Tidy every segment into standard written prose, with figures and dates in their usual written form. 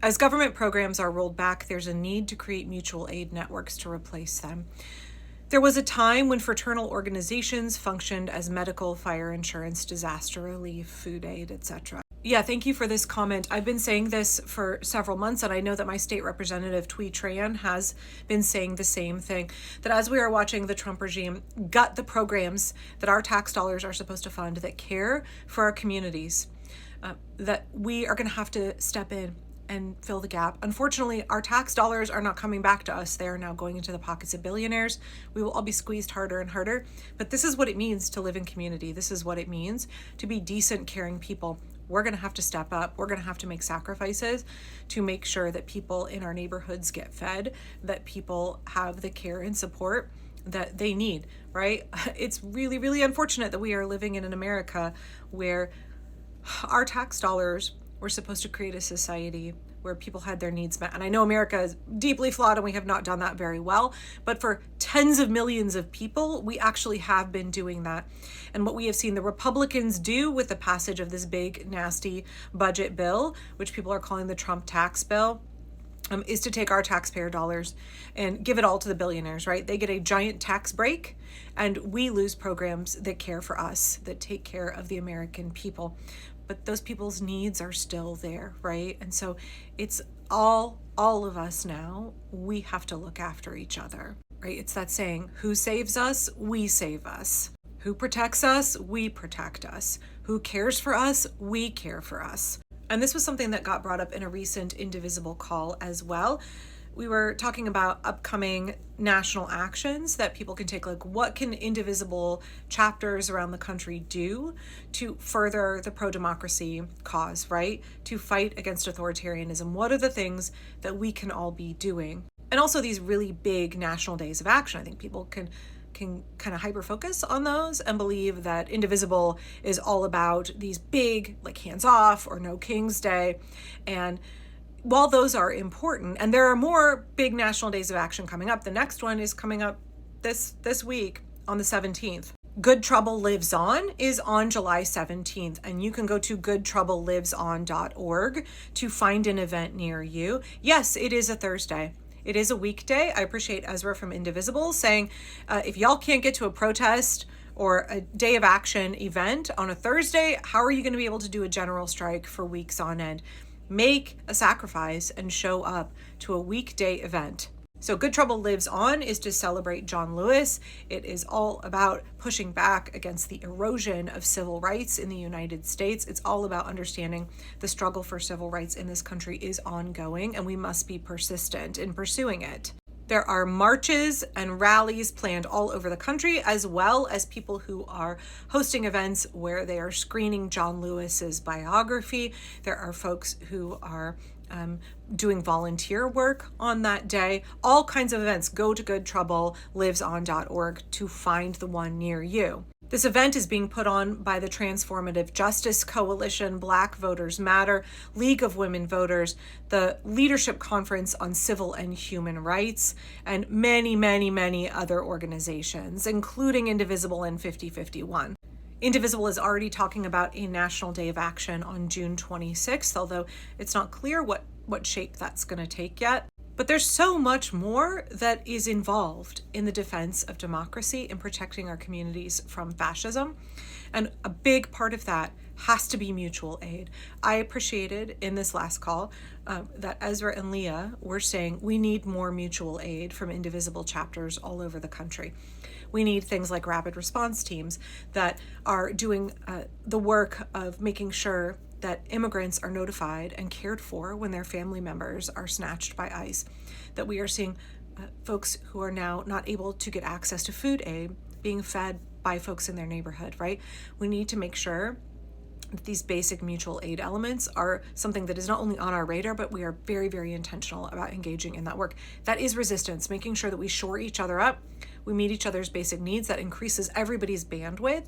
As government programs are rolled back, there's a need to create mutual aid networks to replace them. There was a time when fraternal organizations functioned as medical, fire insurance, disaster relief, food aid, etc. Yeah, thank you for this comment. I've been saying this for several months, and I know that my state representative, Thuy Tran, has been saying the same thing, that as we are watching the Trump regime gut the programs that our tax dollars are supposed to fund that care for our communities, that we are going to have to step in and fill the gap. Unfortunately, our tax dollars are not coming back to us. They are now going into the pockets of billionaires. We will all be squeezed harder and harder. But this is what it means to live in community. This is what it means to be decent, caring people. We're going to have to step up. We're going to have to make sacrifices to make sure that people in our neighborhoods get fed, that people have the care and support that they need, right? It's really, really unfortunate that we are living in an America where our tax dollars were supposed to create a society where people had their needs met. And I know America is deeply flawed and we have not done that very well, but for tens of millions of people, we actually have been doing that. And what we have seen the Republicans do with the passage of this big, nasty budget bill, which people are calling the Trump tax bill, is to take our taxpayer dollars and give it all to the billionaires, right? They get a giant tax break and we lose programs that care for us, that take care of the American people. But those people's needs are still there, right? And so it's all of us now, we have to look after each other, right? It's that saying, who saves us, we save us. Who protects us, we protect us. Who cares for us, we care for us. And this was something that got brought up in a recent Indivisible call as well. We were talking about upcoming national actions that people can take, like what can Indivisible chapters around the country do to further the pro-democracy cause, right? To fight against authoritarianism. What are the things that we can all be doing? And also these really big national days of action. I think people can kind of hyper-focus on those and believe that Indivisible is all about these big, like Hands Off or No King's Day. And while those are important, and there are more big national days of action coming up, the next one is coming up this week on the 17th. Good Trouble Lives On is on July 17th, and you can go to goodtroubleliveson.org to find an event near you. Yes, it is a Thursday. It is a weekday. I appreciate Ezra from Indivisible saying, if y'all can't get to a protest or a day of action event on a Thursday, how are you going to be able to do a general strike for weeks on end? Make a sacrifice and show up to a weekday event. So Good Trouble Lives On is to celebrate John Lewis. It is all about pushing back against the erosion of civil rights in the United States. It's all about understanding the struggle for civil rights in this country is ongoing, and we must be persistent in pursuing it. There are marches and rallies planned all over the country, as well as people who are hosting events where they are screening John Lewis's biography. There are folks who are doing volunteer work on that day. All kinds of events. Go to goodtroubleliveson.org to find the one near you. This event is being put on by the Transformative Justice Coalition, Black Voters Matter, League of Women Voters, the Leadership Conference on Civil and Human Rights, and many, many, many other organizations, including Indivisible and 5051. Indivisible is already talking about a National Day of Action on June 26th, although it's not clear what shape that's going to take yet. But there's so much more that is involved in the defense of democracy and protecting our communities from fascism. And a big part of that has to be mutual aid. I appreciated in this last call that Ezra and Leah were saying we need more mutual aid from Indivisible chapters all over the country. We need things like rapid response teams that are doing the work of making sure that immigrants are notified and cared for when their family members are snatched by ICE, that we are seeing folks who are now not able to get access to food aid being fed by folks in their neighborhood, right? We need to make sure that these basic mutual aid elements are something that is not only on our radar, but we are very, very intentional about engaging in that work. That is resistance, making sure that we shore each other up, we meet each other's basic needs. That increases everybody's bandwidth,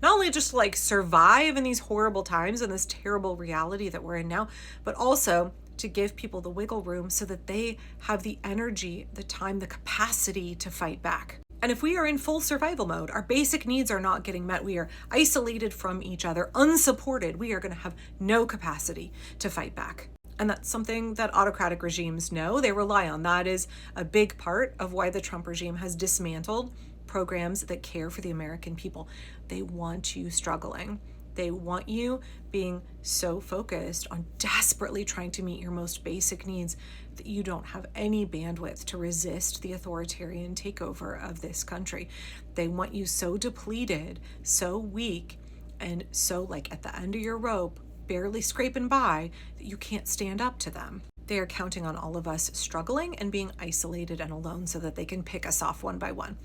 not only just to like survive in these horrible times and this terrible reality that we're in now, but also to give people the wiggle room so that they have the energy, the time, the capacity to fight back. And if we are in full survival mode, our basic needs are not getting met, we are isolated from each other, unsupported, we are going to have no capacity to fight back. And that's something that autocratic regimes know. They rely on. That is a big part of why the Trump regime has dismantled programs that care for the American people. They want you struggling. They want you being so focused on desperately trying to meet your most basic needs that you don't have any bandwidth to resist the authoritarian takeover of this country. They want you so depleted, so weak, and so like at the end of your rope, barely scraping by, that you can't stand up to them. They are counting on all of us struggling and being isolated and alone so that they can pick us off one by one.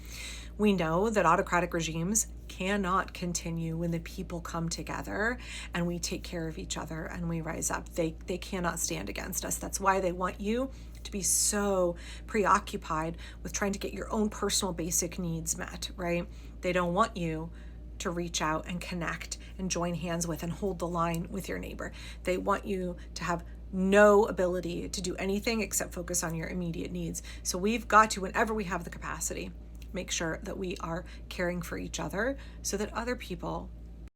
We know that autocratic regimes cannot continue when the people come together and we take care of each other and we rise up. They cannot stand against us. That's why they want you to be so preoccupied with trying to get your own personal basic needs met, right? They don't want you to reach out and connect and join hands with and hold the line with your neighbor. They want you to have no ability to do anything except focus on your immediate needs. So we've got to, whenever we have the capacity, make sure that we are caring for each other so that other people.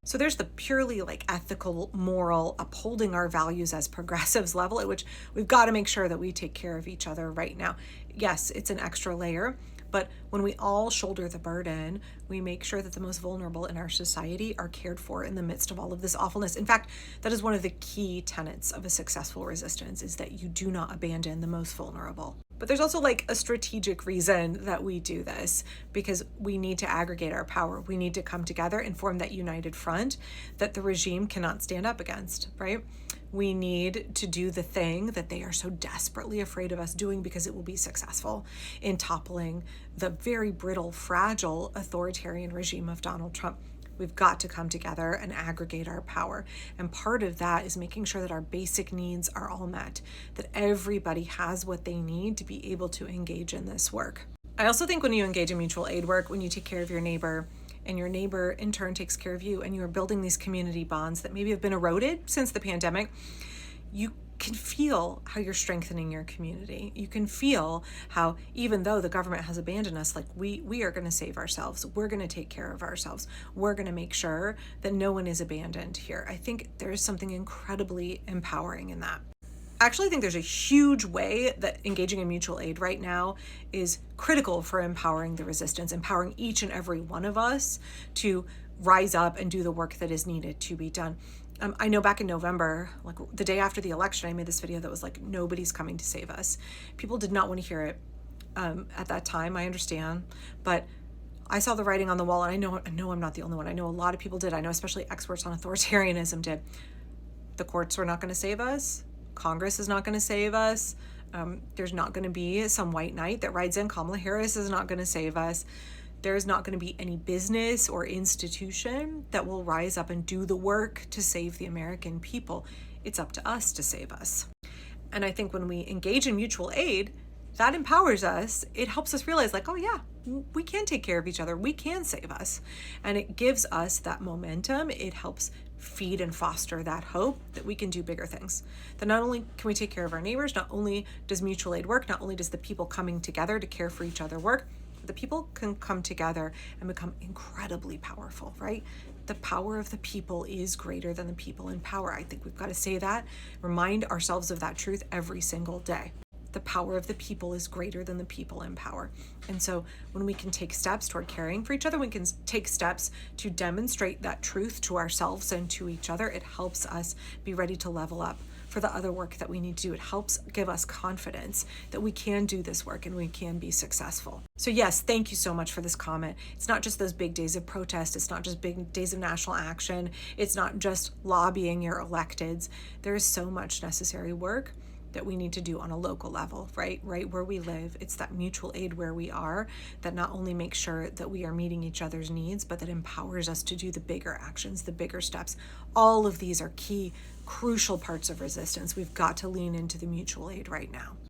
So there's the purely like ethical, moral, upholding our values as progressives level at which we've got to make sure that we take care of each other right now. Yes, it's an extra layer, but when we all shoulder the burden, we make sure that the most vulnerable in our society are cared for in the midst of all of this awfulness. In fact, that is one of the key tenets of a successful resistance, is that you do not abandon the most vulnerable. But there's also like a strategic reason that we do this, because we need to aggregate our power. We need to come together and form that united front that the regime cannot stand up against, right? We need to do the thing that they are so desperately afraid of us doing because it will be successful in toppling the very brittle, fragile authoritarian regime of Donald Trump. We've got to come together and aggregate our power. And part of that is making sure that our basic needs are all met, that everybody has what they need to be able to engage in this work. I also think when you engage in mutual aid work, when you take care of your neighbor, and your neighbor in turn takes care of you, and you are building these community bonds that maybe have been eroded since the pandemic, you can feel how you're strengthening your community. You can feel how, even though the government has abandoned us, like we are going to save ourselves. We're going to take care of ourselves. We're going to make sure that no one is abandoned here. I think there is something incredibly empowering in that. I actually think there's a huge way that engaging in mutual aid right now is critical for empowering the resistance, empowering each and every one of us to rise up and do the work that is needed to be done. I know back in November, like the day after the election, I made this video that was like, nobody's coming to save us. People did not want to hear it at that time, I understand, but I saw the writing on the wall, and I know I'm not the only one. I know a lot of people did. I know especially experts on authoritarianism did. The courts were not going to save us. Congress is not going to save us. There's not going to be some white knight that rides in. Kamala Harris is not going to save us. There's not going to be any business or institution that will rise up and do the work to save the American people. It's up to us to save us. And I think when we engage in mutual aid, that empowers us. It helps us realize, like, oh yeah, we can take care of each other. We can save us. And it gives us that momentum. It helps feed and foster that hope that we can do bigger things. That not only can we take care of our neighbors, not only does mutual aid work, not only does the people coming together to care for each other work, the people can come together and become incredibly powerful, right? The power of the people is greater than the people in power. I think we've got to say that, remind ourselves of that truth every single day. The power of the people is greater than the people in power. And so when we can take steps toward caring for each other, we can take steps to demonstrate that truth to ourselves and to each other. It helps us be ready to level up for the other work that we need to do. It helps give us confidence that we can do this work and we can be successful. So yes, thank you so much for this comment. It's not just those big days of protest. It's not just big days of national action. It's not just lobbying your electeds. There is so much necessary work that we need to do on a local level, right where we live. It's that mutual aid where we are that not only makes sure that we are meeting each other's needs, but that empowers us to do the bigger actions, the bigger steps. All of these are key, crucial parts of resistance. We've got to lean into the mutual aid right now.